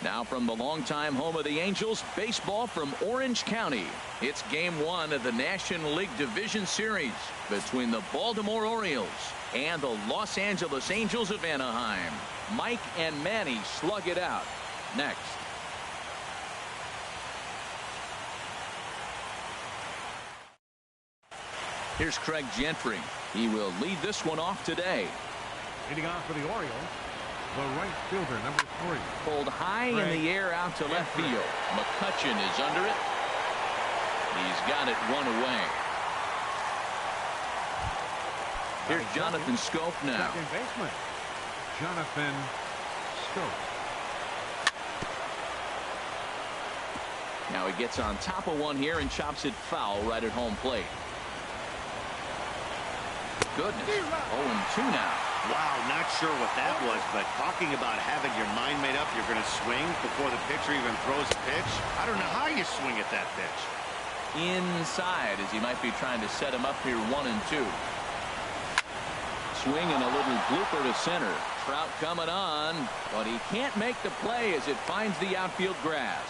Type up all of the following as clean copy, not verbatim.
Now from the longtime home of the Angels, baseball from Orange County. It's game 1 of the National League Division Series between the Baltimore Orioles and the Los Angeles Angels of Anaheim. Mike and Manny slug it out next. Here's Craig Gentry. He will lead this one off today. Leading off for the Orioles, the right fielder, number 3. Pulled high in the air out to left field. McCutchen is under it. He's got it one away. Here's Jonathan Schoop now. Second baseman, Jonathan Schoop. Now he gets on top of one here and chops it foul right at home plate. Goodness. 0-2 now. Wow, not sure what that was, but talking about having your mind made up, you're going to swing before the pitcher even throws a pitch. I don't know how you swing at that pitch. Inside, as he might be trying to set him up here 1-2. Swing and a little blooper to center. Trout coming on, but he can't make the play as it finds the outfield grass.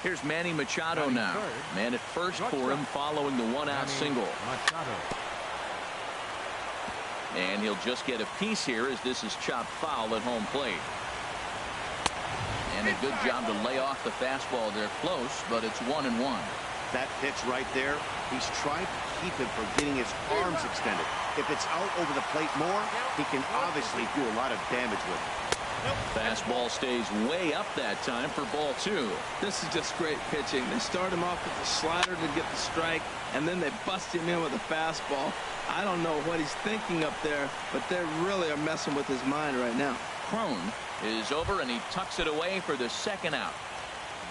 Here's Manny Machado now. Man at first for him following the one-out single. And he'll just get a piece here as this is chopped foul at home plate. And a good job to lay off the fastball there close, but it's 1-1. That pitch right there, he's trying to keep him from getting his arms extended. If it's out over the plate more, he can obviously do a lot of damage with it. Fastball stays way up that time for ball 2. This is just great pitching. They start him off with the slider to get the strike, and then they bust him in with a fastball. I don't know what he's thinking up there, but they really are messing with his mind right now. Crone is over, and he tucks it away for the second out.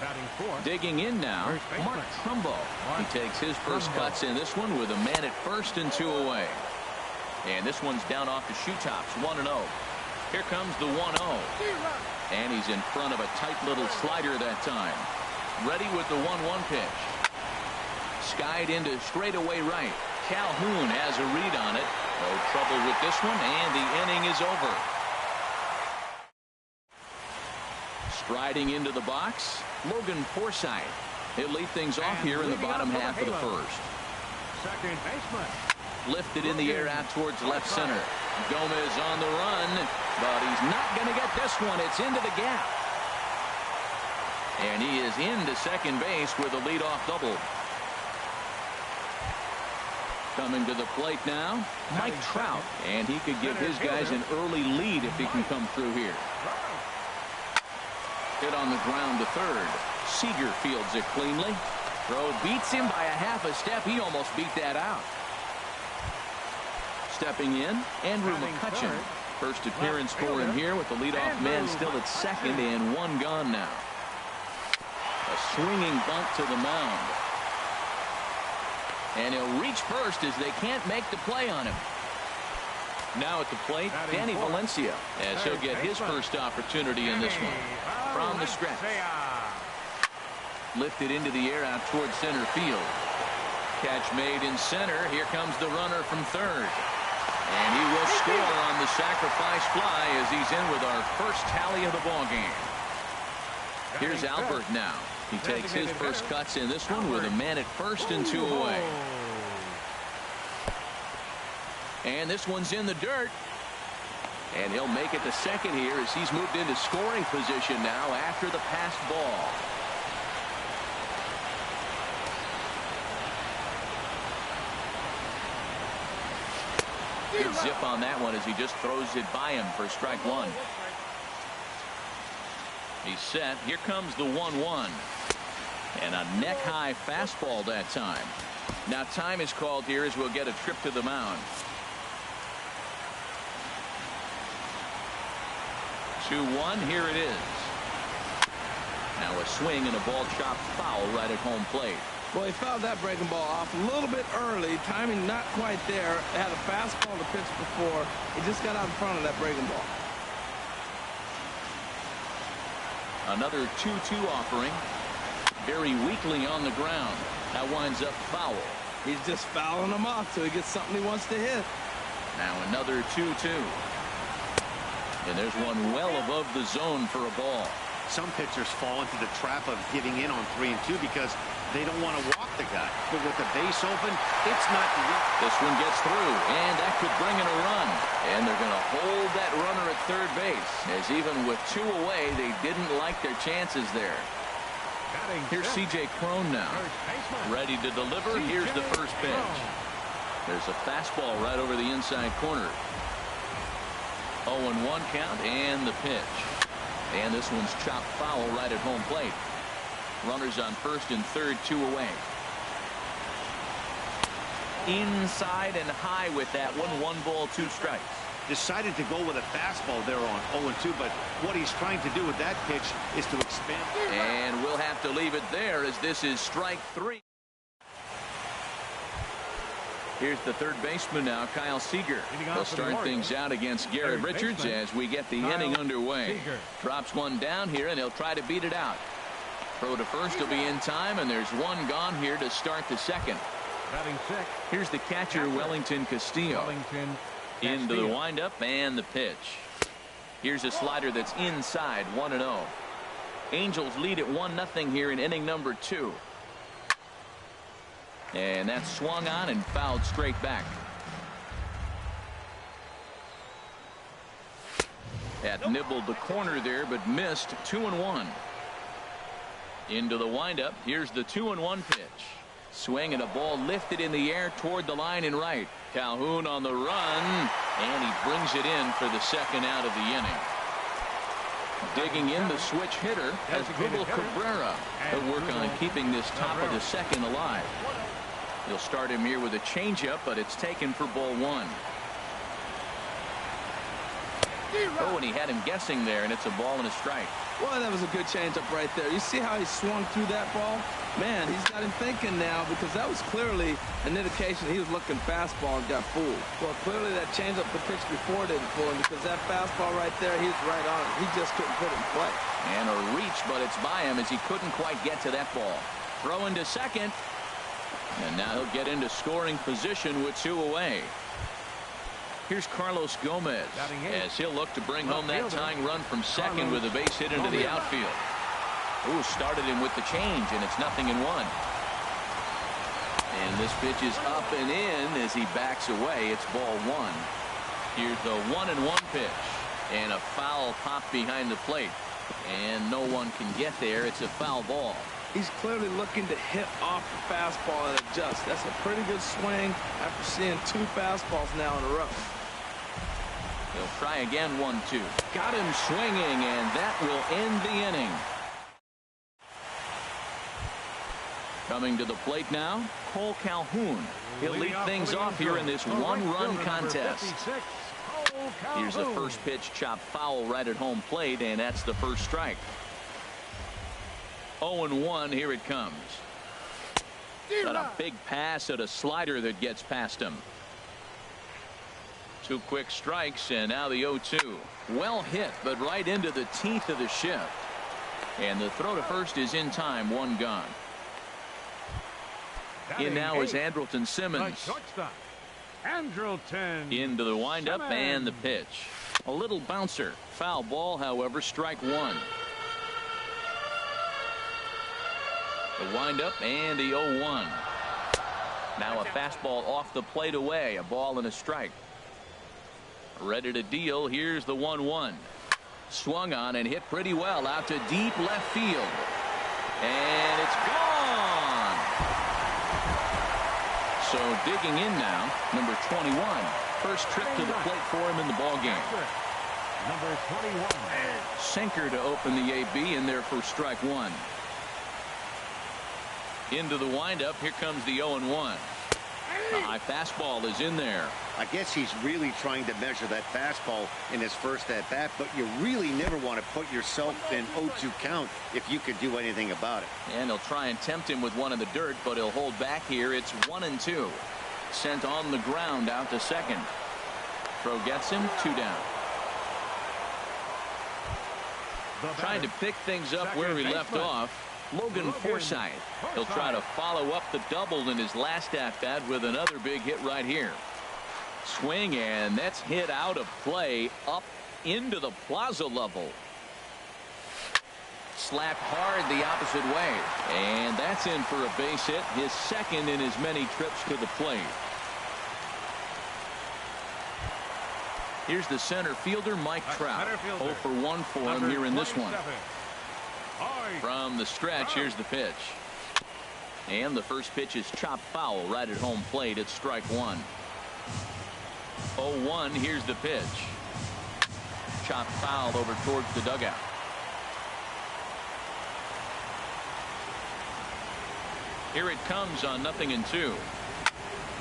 Batting fourth. Digging in now, Mark Trumbo. He takes his first cuts in this one with a man at first and 2 away. And this one's down off the shoe tops, 1-0. Here comes the 1-0. And he's in front of a tight little slider that time. Ready with the 1-1 pitch. Skied into straightaway right. Calhoun has a read on it. No trouble with this one, and the inning is over. Striding into the box, Logan Forsythe. He'll lead things off here in the bottom half of the first. Second baseman. Lifted in the air out towards left center. Gomez on the run, but he's not going to get this one. It's into the gap. And he is into second base with a leadoff double. Coming to the plate now, Mike Trout. And he could give his guys an early lead if he can come through here. Hit on the ground to third. Seager fields it cleanly. Throw beats him by a half a step. He almost beat that out. Stepping in, Andrew McCutchen. First appearance for him here with the leadoff man still at second and 1 gone now. A swinging bunt to the mound. And he'll reach first as they can't make the play on him. Now at the plate, Danny Valencia, as he'll get his first opportunity in this one. From the stretch. Lifted into the air out towards center field. Catch made in center. Here comes the runner from third. And he will score on the sacrifice fly as he's in with our first tally of the ball game. Here's Albert now. He takes his first cuts in this one with a man at first and 2 away. And this one's in the dirt. And he'll make it to second here as he's moved into scoring position now after the passed ball. Good zip on that one as he just throws it by him for strike 1. He's set. Here comes the 1-1. And a neck-high fastball that time. Now time is called here as we'll get a trip to the mound. 2-1. Here it is. Now a swing and a ball chopped foul right at home plate. Well, he fouled that breaking ball off a little bit early. Timing not quite there. Had a fastball to pitch before. He just got out in front of that breaking ball. Another 2-2 offering. Very weakly on the ground. That winds up foul. He's just fouling him off till he gets something he wants to hit. Now another 2-2. And there's one well above the zone for a ball. Some pitchers fall into the trap of giving in on 3 and 2 because they don't want to walk the guy. But with the base open, it's not the risk. This one gets through, and that could bring in a run. And they're going to hold that runner at third base, as even with 2 away, they didn't like their chances there. Here's C.J. Cron now, ready to deliver. Here's the first pitch. There's a fastball right over the inside corner. 0-1 count, and the pitch. And this one's chopped foul right at home plate. Runners on first and third, 2 away. Inside and high with that one. 1 ball, 2 strikes. Decided to go with a fastball there on 0-2, but what he's trying to do with that pitch is to expand. And we'll have to leave it there, as this is strike 3. Here's the third baseman now, Kyle Seager. He'll start things out against Garrett Richards as we get the inning underway. Drops one down here, and he'll try to beat it out. Throw to first will be in time, and there's one gone here to start the second. Here's the catcher, Wellington Castillo. Into the windup and the pitch. Here's a slider that's inside, 1-0. Angels lead at 1-0 here in inning number 2. And that's swung on and fouled straight back. That nibbled the corner there, but missed. 2-1. Into the windup. Here's the 2-1 pitch. Swing and a ball lifted in the air toward the line and right. Calhoun on the run, and he brings it in for the second out of the inning. Digging in the switch hitter as Asdrubal Cabrera. He'll work on keeping this top of the second alive. He'll start him here with a changeup, but it's taken for ball 1. Oh, and he had him guessing there, and it's a ball and a strike. Well, that was a good changeup right there. You see how he swung through that ball? Man, he's got him thinking now, because that was clearly an indication he was looking fastball and got fooled. Well, clearly that changeup the pitch before didn't fool him, because that fastball right there, he was right on it. He just couldn't put it in play. And a reach, but it's by him as he couldn't quite get to that ball. Throw into second. And now he'll get into scoring position with 2 away. Here's Carlos Gomez as he'll look to bring home that tying run from second with a base hit into the outfield. Ooh, started him with the change, and it's 0-1. And this pitch is up and in as he backs away. It's ball 1. Here's the 1-1 pitch, and a foul pop behind the plate, and no one can get there. It's a foul ball. He's clearly looking to hit off the fastball and adjust. That's a pretty good swing after seeing 2 fastballs now in a row. He'll try again, 1-2. Got him swinging, and that will end the inning. Coming to the plate now, Cole Calhoun. He'll lead things off here in this 1-run contest. Here's the first pitch, chopped foul right at home plate, and that's the first strike. 0-1, here it comes. Got a big pass at a slider that gets past him. 2 quick strikes, and now the 0-2. Well hit, but right into the teeth of the shift. And the throw to first is in time, 1 gone. In now is Andrelton Simmons. Into the windup and the pitch. A little bouncer. Foul ball, however, strike 1. The windup and the 0-1. Now a fastball off the plate away. A ball and a strike. Ready to deal. Here's the 1-1. Swung on and hit pretty well out to deep left field. And it's gone. So digging in now, number 21. First trip to the plate for him in the ballgame. Number 21. Sinker to open the AB in there for strike 1. Into the windup. Here comes the 0-1. The high fastball is in there. I guess he's really trying to measure that fastball in his first at bat, but you really never want to put yourself in 0-2 count if you could do anything about it. And he'll try and tempt him with one in the dirt, but he'll hold back here. It's 1-2. Sent on the ground out to second. Throw gets him, 2 down. Trying to pick things up where he left off. Logan Forsythe. He'll try to follow up the double in his last at-bat with another big hit right here. Swing, and that's hit out of play up into the plaza level. Slapped hard the opposite way. And that's in for a base hit, his second in as many trips to the plate. Here's the center fielder, Mike Trout. 0 for 1 for him here in this one. From the stretch, here's the pitch. And the first pitch is chopped foul right at home plate. It's strike one. 0-1. Here's the pitch. Chopped foul over towards the dugout. Here it comes on 0-2.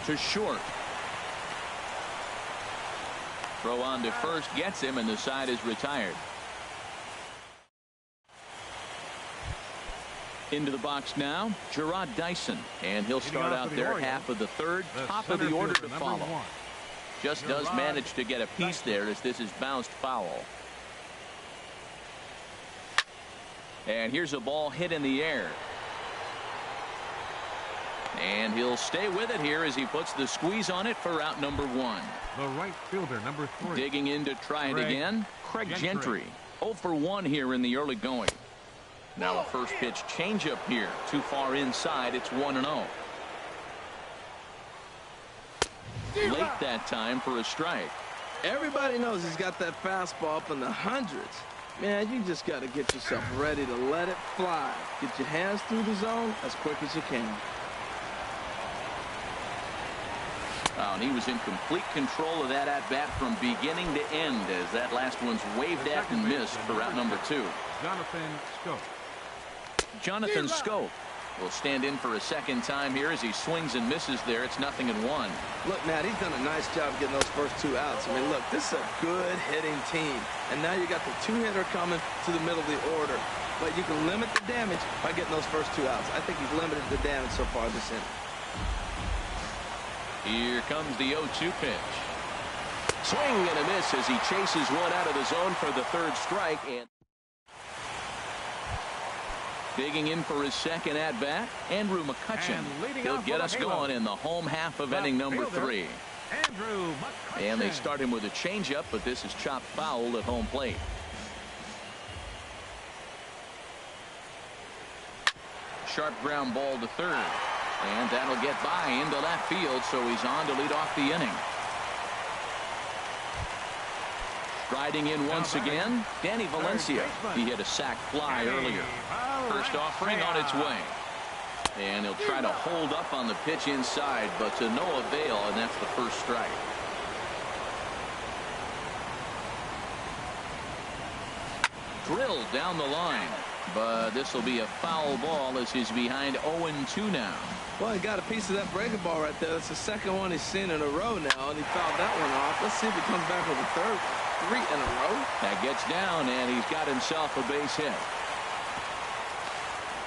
To short. Throw on to first gets him, and the side is retired. Into the box now, Gerard Dyson, and he'll start out there half of the third, top of the order to follow. Just does manage to get a piece there as this is bounced foul. And here's a ball hit in the air. And he'll stay with it here as he puts the squeeze on it for out number 1. The right fielder, number 3. Digging in to try it again, Craig Gentry. 0 for 1 here in the early going. Now a first pitch changeup here. Too far inside. It's 1-0. Late that time for a strike. Everybody knows he's got that fastball up in the hundreds. Man, you just got to get yourself ready to let it fly. Get your hands through the zone as quick as you can. And he was in complete control of that at-bat from beginning to end as that last one's waved at and missed for out number 2. Jonathan Scope. Jonathan Scope will stand in for a second time here as he swings and misses there. It's 0-1. Look, Matt, he's done a nice job getting those first 2 outs. I mean, look, this is a good hitting team. And now you got the 2-hitter coming to the middle of the order. But you can limit the damage by getting those first 2 outs. I think he's limited the damage so far this inning. Here comes the 0-2 pitch. Swing and a miss as he chases one out of the zone for the third strike. And digging in for his second at-bat, Andrew McCutcheon. He'll get us going in the home half of inning number 3. And they start him with a changeup, but this is chopped foul at home plate. Sharp ground ball to third. And that'll get by into left field, so he's on to lead off the inning. Striding in once again, Danny Valencia. He hit a sac fly earlier. First offering on its way. And he'll try to hold up on the pitch inside, but to no avail, and that's the first strike. Drilled down the line. But this will be a foul ball as he's behind 0-2 now. Well, he got a piece of that breaking ball right there. That's the second one he's seen in a row now, and he fouled that one off. Let's see if he comes back with a third. 3 in a row. That gets down, and he's got himself a base hit.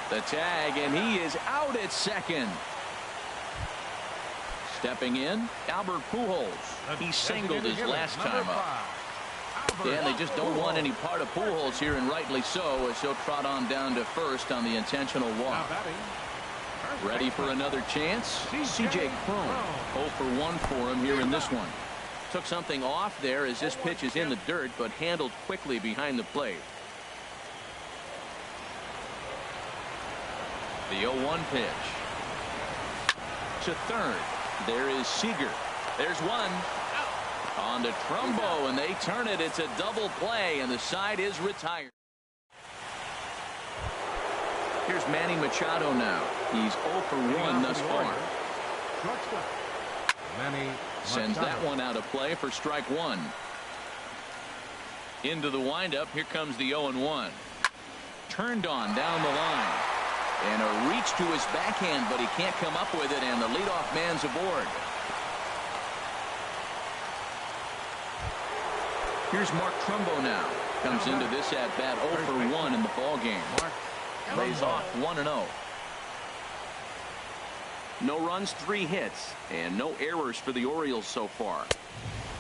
The tag, and he is out at second. Stepping in, Albert Pujols. He singled his last time up. And they just don't want any part of Pujols here, and rightly so, as he'll trot on down to first on the intentional walk. Ready for another chance? C.J. Cron. 0 for 1 for him here in this one. Took something off there as this pitch is in the dirt, but handled quickly behind the plate. The 0-1 pitch. To third. There is Seager. There's one. On to Trumbo, and they turn it. It's a double play, and the side is retired. Here's Manny Machado now. He's 0 for 1 thus far. Sends that one out of play for strike 1. Into the windup. Here comes the 0-1. Turned on down the line. And a reach to his backhand, but he can't come up with it, and the leadoff man's aboard. Here's Mark Trumbo now. Comes into this at-bat 0 for 1 in the ballgame. Lays off 1-0. No runs, 3 hits, and no errors for the Orioles so far.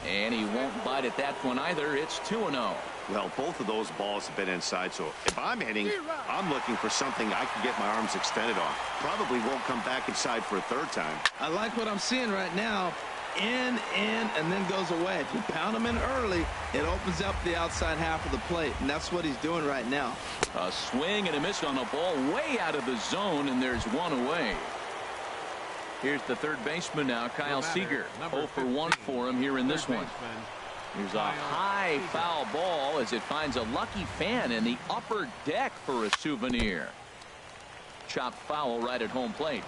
And he won't bite at that one either. It's 2-0. Well, both of those balls have been inside, so if I'm hitting, I'm looking for something I can get my arms extended on. Probably won't come back inside for a third time. I like what I'm seeing right now. in, and then goes away. If you pound him in early, it opens up the outside half of the plate, and that's what he's doing right now. A swing and a miss on the ball way out of the zone, and there's one away. Here's the third baseman now, Kyle Seager. 0 for 1 for him here in this one. Here's a high foul ball as it finds a lucky fan in the upper deck for a souvenir. Chopped foul right at home plate.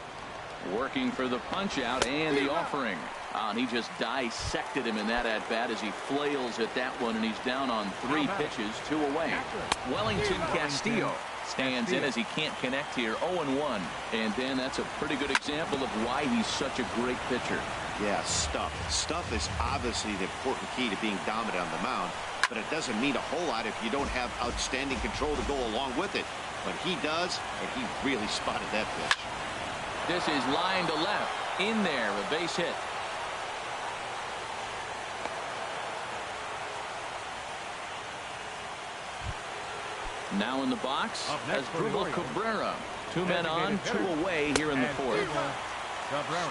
Working for the punch out and the offering. And he just dissected him in that at bat as he flails at that one, and he's down on 3 pitches, 2 away. Wellington Castillo stands in as he can't connect here. 0-1. And Dan, that's a pretty good example of why he's such a great pitcher. Yeah, stuff. Stuff is obviously the important key to being dominant on the mound, but it doesn't mean a whole lot if you don't have outstanding control to go along with it. But he does, and he really spotted that pitch. This is line to left. In there, a base hit. Now in the box as Dribble Cabrera. 2 men on, 2 away here in the 4th.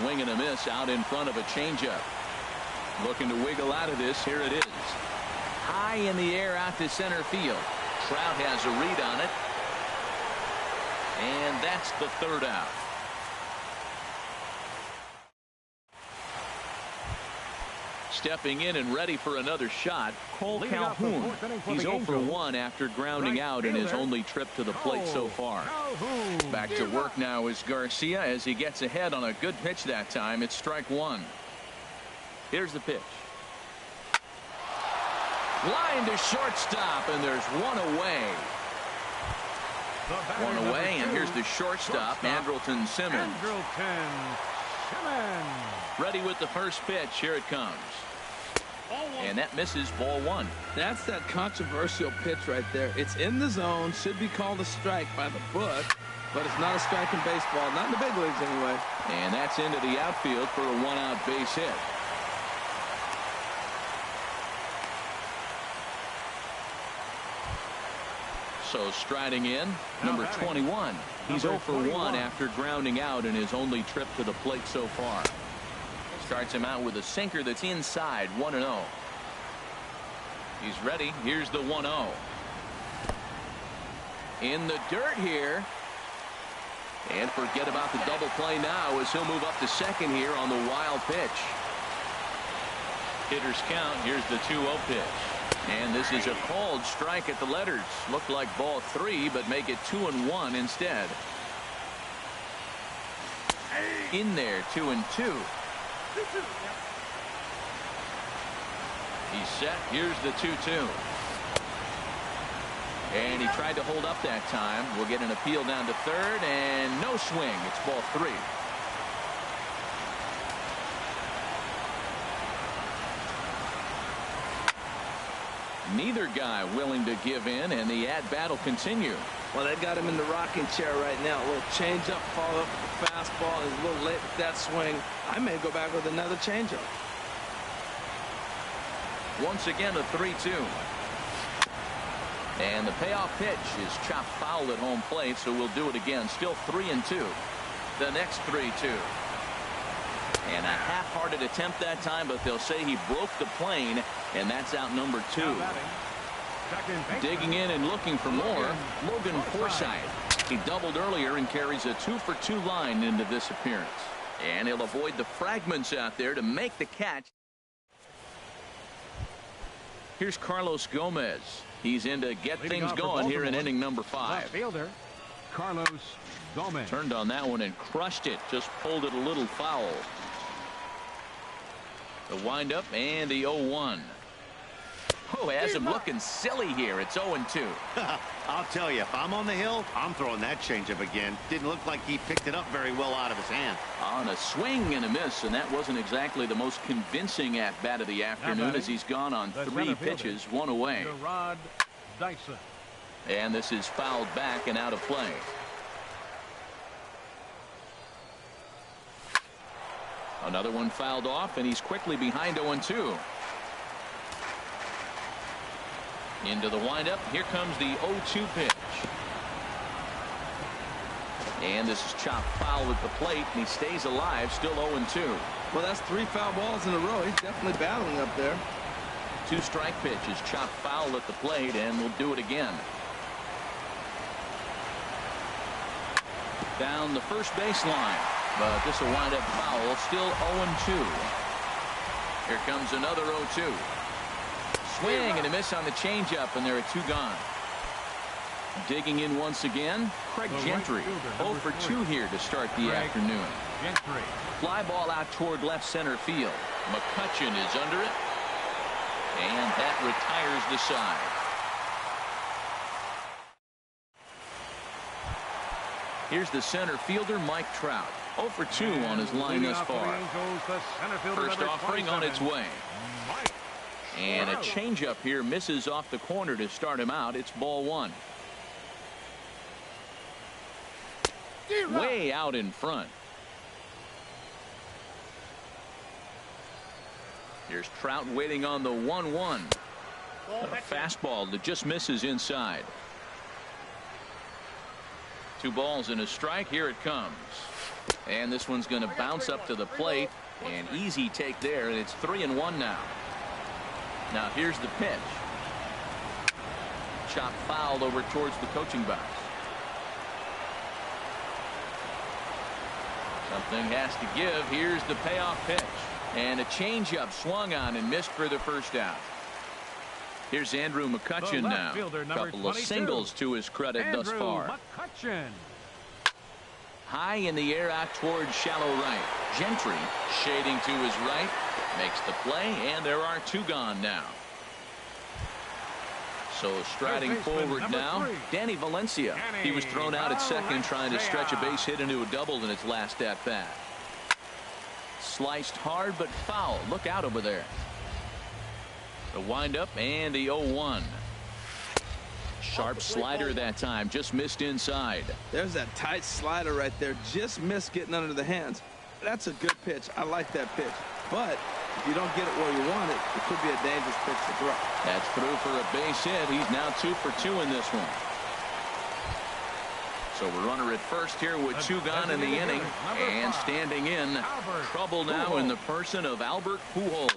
Swing and a miss out in front of a changeup. Looking to wiggle out of this. Here it is. High in the air out to center field. Trout has a read on it. And that's the 3rd out. Stepping in and ready for another shot, Cole Calhoun. He's 0 for 1 after grounding out in his only trip to the plate so far. Back to work now is Garcia as he gets ahead on a good pitch that time. It's strike 1. Here's the pitch. Line to shortstop, and there's 1 away. 1 away, and here's the shortstop, Andrelton Simmons. Ready with the first pitch. Here it comes. And that misses, ball 1. That's that controversial pitch right there. It's in the zone, should be called a strike by the book, but it's not a strike in baseball, not in the big leagues anyway. And that's into the outfield for a 1-out base hit. So striding in, number 21. He's 0 for 1 after grounding out in his only trip to the plate so far. Starts him out with a sinker that's inside, 1-0. He's ready. Here's the 1-0. In the dirt here. And forget about the double play now as he'll move up to second here on the wild pitch. Hitters count. Here's the 2-0 pitch. And this is a called strike at the letters. Looked like ball 3, but make it 2-1 instead. In there, 2-2. He's set. Here's the 2-2. And he tried to hold up that time. We'll get an appeal down to third, and no swing. It's ball 3. Neither guy willing to give in, and the at-bat will continue. Well, they got him in the rocking chair right now. A little change-up, follow up with the fastball. Is a little late with that swing. I may go back with another change-up. Once again, a 3-2. And the payoff pitch is chopped foul at home plate, so we'll do it again. Still 3-2. The next 3-2. And a half-hearted attempt that time, but they'll say he broke the plane, and that's out number 2. Digging in and looking for more, Logan Forsythe. He doubled earlier and carries a 2-for-2 line into this appearance. And he'll avoid the fragments out there to make the catch. Here's Carlos Gomez. He's in to get things going here in inning number 5. Fielder Carlos Gomez turned on that one and crushed it. Just pulled it a little foul. The windup and the 0-1. Oh, has him looking silly here. It's 0-2. I'll tell you, if I'm on the hill, I'm throwing that changeup again. Didn't look like he picked it up very well out of his hand. On a swing and a miss, and that wasn't exactly the most convincing at-bat of the afternoon as he's gone on 3 pitches, 1 away. And this is fouled back and out of play. Another one fouled off, and he's quickly behind 0-2. Into the windup. Here comes the 0-2 pitch. And this is chopped foul at the plate, and he stays alive, still 0-2. Well, that's 3 foul balls in a row. He's definitely battling up there. 2-strike pitch is chopped foul at the plate, and we'll do it again. Down the first baseline, but this will wind up foul, still 0-2. Here comes another 0-2. Swing and a miss on the changeup, and there are 2 gone. Digging in once again, Craig Gentry. 0 for 2 here to start the afternoon. Gentry. Fly ball out toward left center field. McCutchen is under it, and that retires the side. Here's the center fielder, Mike Trout. 0 for 2 on his line thus far. First offering on its way. And a changeup here misses off the corner to start him out. It's ball 1. Way out in front. Here's Trout waiting on the 1-1. A fastball that just misses inside. 2 balls and a strike. Here it comes. And this one's going to bounce up to the plate. An easy take there, and it's 3-1 now. Now here's the pitch. Chop fouled over towards the coaching box. Something has to give. Here's the payoff pitch. And a changeup swung on and missed for the first out. Here's Andrew McCutchen now. A couple of singles to his credit thus far. McCutchen. High in the air out towards shallow right. Gentry shading to his right. Makes the play, and there are 2 gone now. So striding forward now, Danny Valencia. He was thrown out at second trying to stretch a base hit into a double in its last at bat. Sliced hard but foul. Look out over there. The windup and the 0-1. Sharp slider that time, just missed inside. There's that tight slider right there, just missed getting under the hands. That's a good pitch. I like that pitch. But if you don't get it where you want it, it could be a dangerous pitch to throw. That's through for a base hit. He's now 2 for 2 in this one. So we're runner at first here with 2 gone in the inning. And standing in, trouble now in the person of Albert Pujols.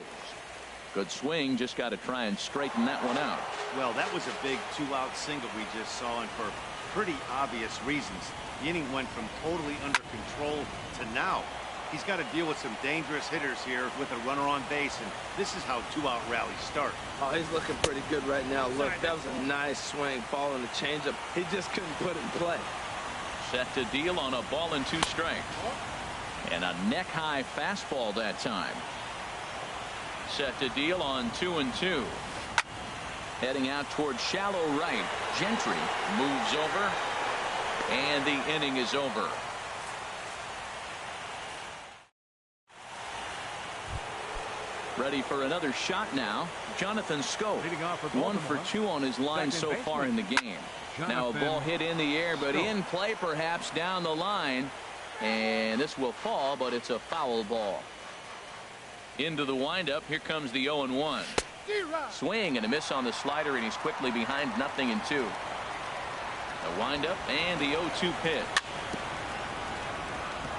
Good swing, just got to try and straighten that one out. Well, that was a big 2-out single we just saw, and for pretty obvious reasons. The inning went from totally under control to now. He's got to deal with some dangerous hitters here with a runner on base, and this is how 2-out rallies start. Oh, he's looking pretty good right now. Look, that was a nice swing, following the changeup. He just couldn't put it in play. Set to deal on a ball and 2 strikes. And a neck-high fastball that time. Set to deal on 2-2. Heading out towards shallow right. Gentry moves over, and the inning is over. Ready for another shot now. Jonathan Schoop. 1 for 2 on his line so far in the game. Now a ball hit in the air, but in play perhaps down the line. And this will fall, but it's a foul ball. Into the windup. Here comes the 0-1. Swing and a miss on the slider, and he's quickly behind 0-2. The windup and the 0-2 pitch.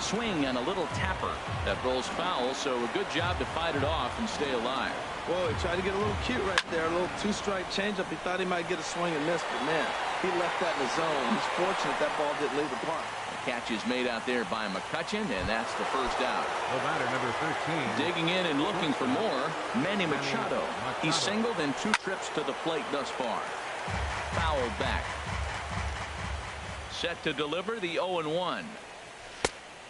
Swing and a little tapper that rolls foul, so a good job to fight it off and stay alive. Whoa, he tried to get a little cute right there. A little 2-strike changeup. He thought he might get a swing and miss, but man, he left that in the zone. He's fortunate that ball didn't leave the park. Catch is made out there by McCutchen, and that's the first out. The batter, number 13. Digging in and looking for more, Manny Machado. He's singled in 2 trips to the plate thus far. Fouled back. Set to deliver the 0-1.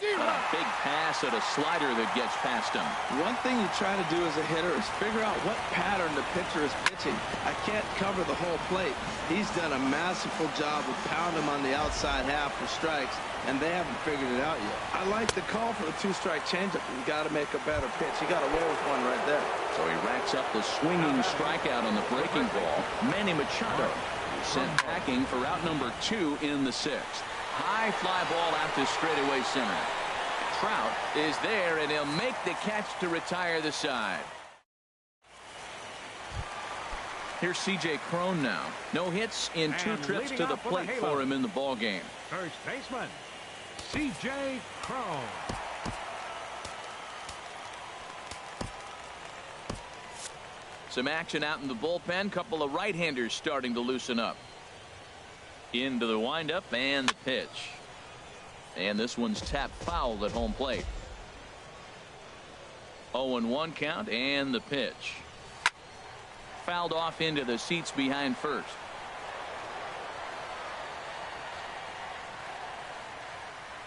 A big pass at a slider that gets past him. One thing you try to do as a hitter is figure out what pattern the pitcher is pitching. I can't cover the whole plate. He's done a masterful job of pounding him on the outside half for strikes, and they haven't figured it out yet. I like the call for the 2-strike changeup. You got to make a better pitch. He got away with one right there. So he racks up the swinging strikeout on the breaking ball. Manny Machado sent packing for out number 2 in the 6th. High fly ball out to straightaway center. Trout is there, and he'll make the catch to retire the side. Here's C.J. Cron now. No hits in 2 trips to the plate for him in the ball game. First baseman. C.J. Crow. Some action out in the bullpen. Couple of right-handers starting to loosen up. Into the windup and the pitch. And this one's tapped foul at home plate. 0-1 count and the pitch. Fouled off into the seats behind first.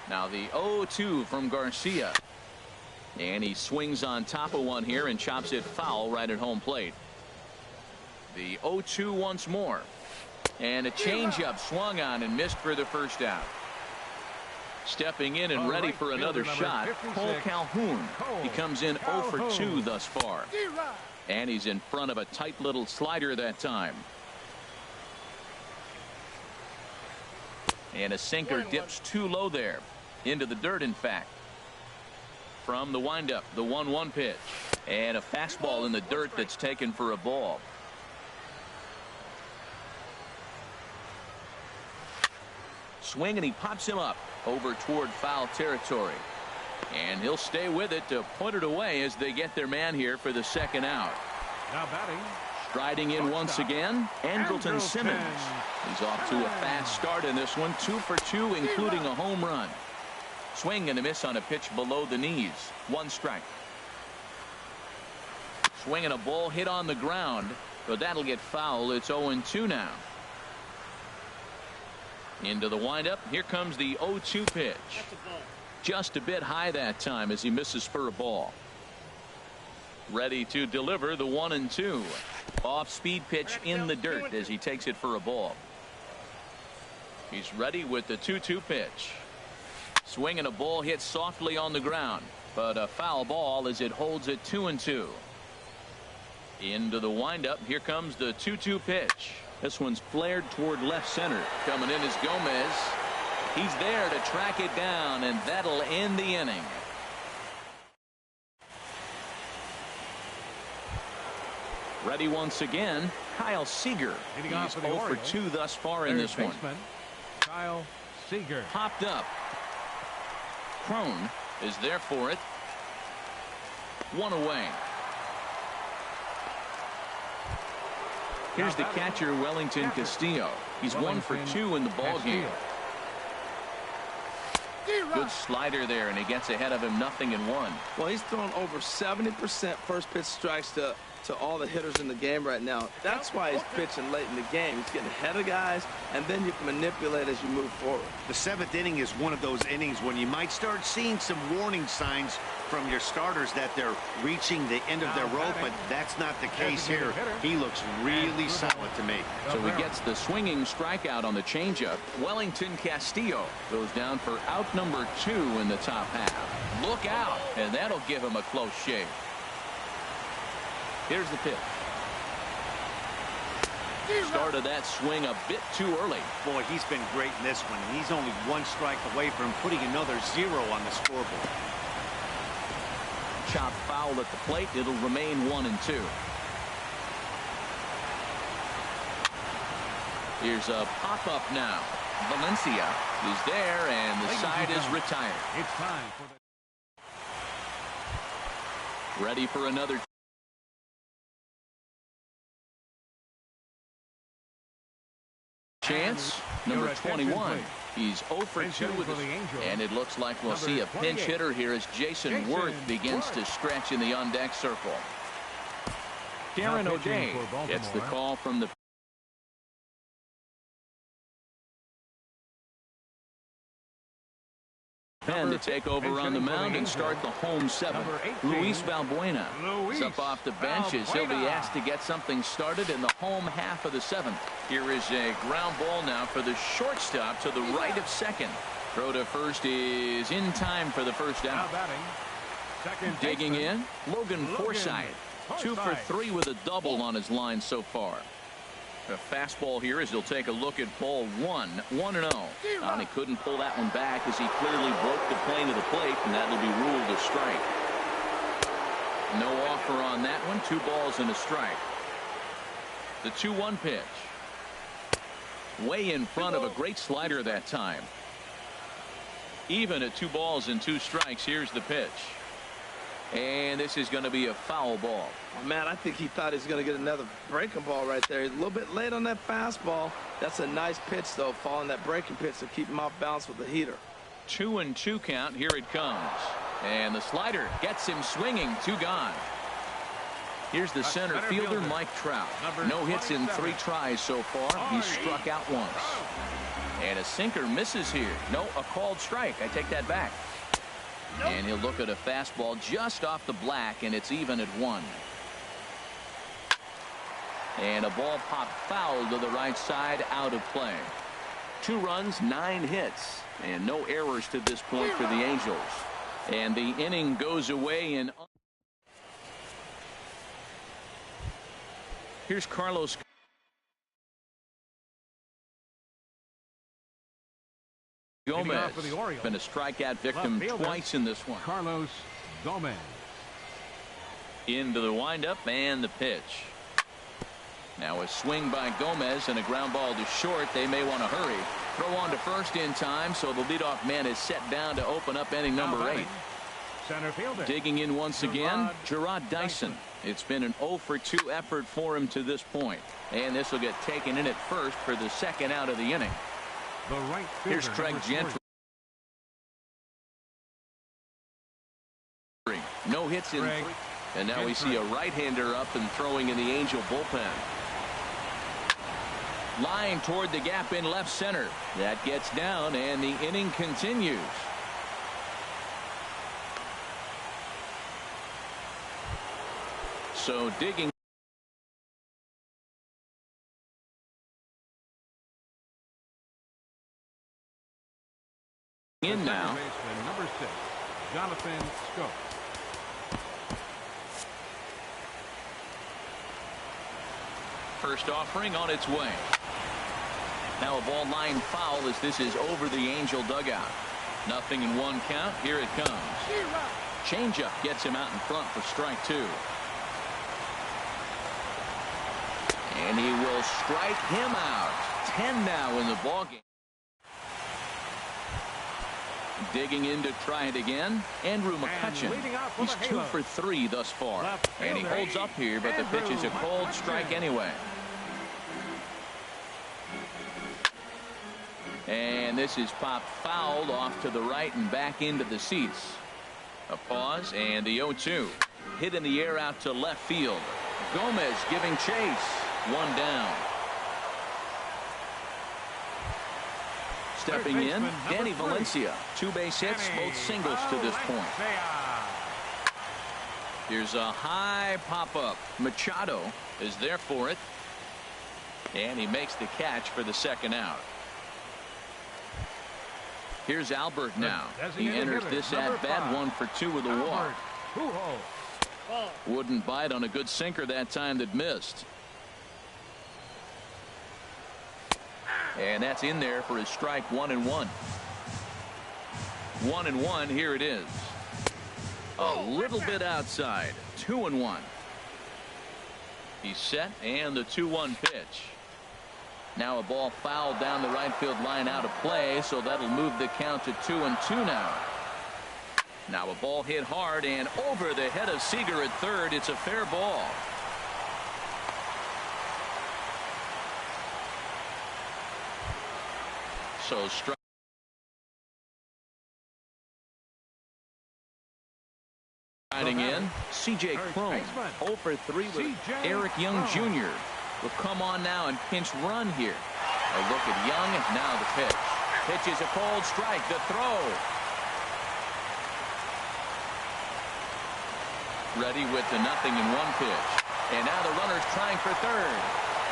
Now the 0-2 from Garcia. And he swings on top of one here and chops it foul right at home plate. The 0-2 once more. And a changeup swung on and missed for the first out. Stepping in and ready for another shot, Cole Calhoun. He comes in 0 for 2 thus far. And he's in front of a tight little slider that time. And a sinker dips too low there. Into the dirt, in fact. From the windup, the 1-1 pitch. And a fastball in the dirt that's taken for a ball. Swing and he pops him up over toward foul territory. And he'll stay with it to put it away as they get their man here for the second out. Now batting. Striding in once again, Andrelton Simmons. He's off to a fast start in this one. 2 for 2, including a home run. Swing and a miss on a pitch below the knees. 1 strike. Swing and a ball hit on the ground, but that'll get foul. It's 0-2 now. Into the windup. Here comes the 0-2 pitch. Just a bit high that time as he misses for a ball. Ready to deliver the 1-2. Off-speed pitch in the dirt as he takes it for a ball. He's ready with the 2-2 pitch. Swing and a ball hit softly on the ground, but a foul ball as it holds it 2-2. Into the windup. Here comes the 2-2 pitch. This one's flared toward left center. Coming in is Gomez. He's there to track it down, and that'll end the inning. Ready once again, Kyle Seager. He's 0 for 2 thus far in this one. Kyle Seager. Popped up. Crone is there for it. 1 away. Here's the catcher, Wellington Castillo. He's 1 for 2 in the ball game. Good slider there, and he gets ahead of him 0-1. Well, he's thrown over 70% first pitch strikes to all the hitters in the game right now. That's why he's pitching late in the game. He's getting ahead of guys, and then you can manipulate as you move forward. The 7th inning is one of those innings when you might start seeing some warning signs from your starters that they're reaching the end of their rope, but that's not the case here. He looks really solid to me. So he gets the swinging strikeout on the changeup. Wellington Castillo goes down for out number 2 in the top half. Look out, and that'll give him a close shave. Here's the pitch. Started that swing a bit too early. Boy, he's been great in this one. He's only 1 strike away from putting another 0 on the scoreboard. Chop foul at the plate. It'll remain 1-2. Here's a pop-up now. Valencia is there, and the side is retired. It's time for the... Ready for another chance. Number 21. He's 0 for 2 with it, and it looks like we'll see a pinch hitter here as Jason Worth begins to stretch in the on-deck circle. Darren O'Day gets the call from the pen to take over on the mound and start the home 7th. Luis Valbuena is up off the bench as he'll be asked to get something started in the home half of the 7th. Here is a ground ball now for the shortstop to the right of second. Throw to first is in time for the first out. Digging in, Logan Forsythe. 2 for 3 with a double on his line so far. A fastball here as he'll take a look at ball 1. 1-0. And he couldn't pull that one back as he clearly broke the plane of the plate, and that'll be ruled a strike. No offer on that one. 2 balls and a strike. The 2-1 pitch. Way in front of a great slider that time. Even at 2 balls and 2 strikes. Here's the pitch. And this is going to be a foul ball. Oh, man, I think he thought he was going to get another breaking ball right there. He's a little bit late on that fastball. That's a nice pitch, though, following that breaking pitch to keep him off balance with the heater. 2-2 count. Here it comes. And the slider gets him swinging. 2 gone. Here's the center fielder, Mike Trout. No hits in 3 tries so far. He's struck out once. And a sinker misses here. No, a called strike. I take that back. And he'll look at a fastball just off the black, and it's even at 1. And a ball popped foul to the right side, out of play. 2 runs, 9 hits, and no errors to this point for the Angels. And the inning goes away in. Here's Carlos. Gomez been a strikeout victim twice in this one. Carlos Gomez. Into the windup and the pitch. Now a swing by Gomez and a ground ball to short. They may want to hurry. Throw on to first in time, so the leadoff man is set down to open up inning number 8. Center fielder. Digging in once again, Gerard Dyson. It's been an 0 for 2 effort for him to this point. And this will get taken in at first for the 2nd out of the inning. The right fielder. Here's Craig Gentry. No hits in 3. And now we see a right-hander up and throwing in the Angel bullpen. Line toward the gap in left center. That gets down, and the inning continues. So digging. In now. Number 6, Jonathan Scope. First offering on its way. Now a ball line foul as this is over the Angel dugout. Nothing in 1 count. Here it comes. Changeup gets him out in front for strike 2. And he will strike him out. 10 now in the ballgame. Digging in to try it again. Andrew McCutchen. He's 2 for 3 thus far. And he holds up here, but the pitch is a cold strike anyway. And this is popped fouled off to the right and back into the seats. A pause and the 0-2. Hit in the air out to left field. Gomez giving chase. 1 down. Stepping in, Danny Valencia. 2 base hits, both singles to this point. Here's a high pop-up. Machado is there for it. And he makes the catch for the 2nd out. Here's Albert now. He enters this at-bat 1 for 2 with a walk. Wouldn't bite on a good sinker that time that missed. And that's in there for his strike. 1-1. 1-1. Here it is. A little bit outside. 2-1. He's set, and the 2-1 pitch. Now a ball fouled down the right field line out of play, so that'll move the count to 2-2 now. Now a ball hit hard and over the head of Seager at third. It's a fair ball. So strike. Riding in, C.J. Cron. 0 for 3 with Eric Young Jr. will come on now and pinch run here. A look at Young, and now the pitch. Pitch is a cold strike. The throw. Ready with the 0-1 pitch. And now the runner's trying for third.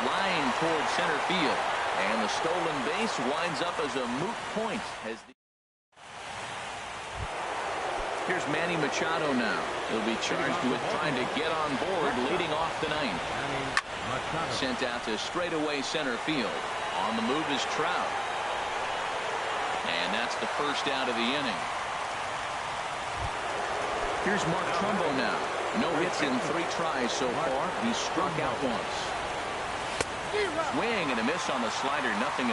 Line towards center field. And the stolen base winds up as a moot point. Here's Manny Machado now. He'll be charged with trying to get on board leading off the 9th. Sent out to straightaway center field. On the move is Trout. And that's the first out of the inning. Here's Mark Trumbo now. No hits in 3 tries so far. He's struck out once. Swing and a miss on the slider, 0-1.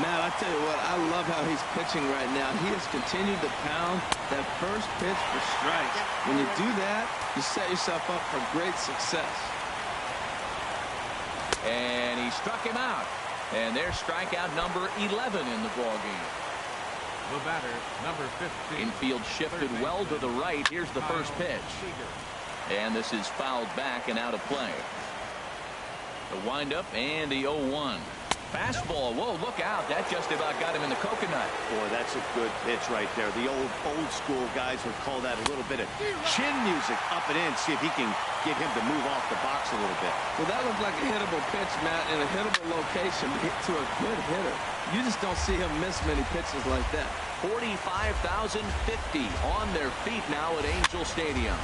Man, I tell you what, I love how he's pitching right now. He has continued to pound that first pitch for strikes. When you do that, you set yourself up for great success. And he struck him out. And there's strikeout number 11 in the ballgame. The batter, number 15. Infield shifted well to the right. Here's the first pitch. And this is fouled back and out of play. The windup and the 0-1. Fastball. Whoa, look out. That just about got him in the coconut. Boy, that's a good pitch right there. The old school guys would call that a little bit of chin music up and in. See if he can get him to move off the box a little bit. Well, that looked like a hittable pitch, Matt, in a hittable location to a good hitter. You just don't see him miss many pitches like that. 45,050 on their feet now at Angel Stadium.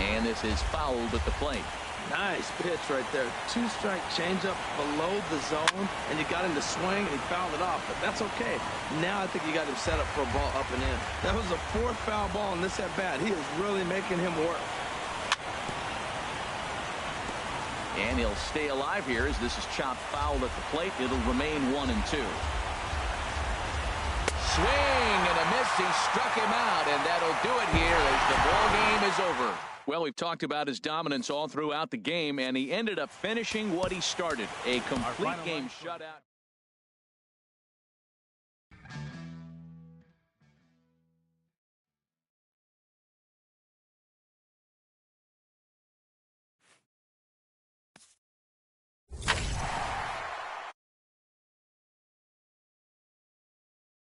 And this is fouled at the plate. Nice pitch right there. Two-strike changeup below the zone, and you got him to swing, and he fouled it off. But that's okay. Now I think you got him set up for a ball up and in. That was a fourth foul ball in this at-bat. He is really making him work. And he'll stay alive here as this is chopped foul at the plate. It'll remain 1-2. Swing and a miss. He struck him out, and that'll do it here as the ball game is over. Well, we've talked about his dominance all throughout the game, and he ended up finishing what he started, a complete game shutout.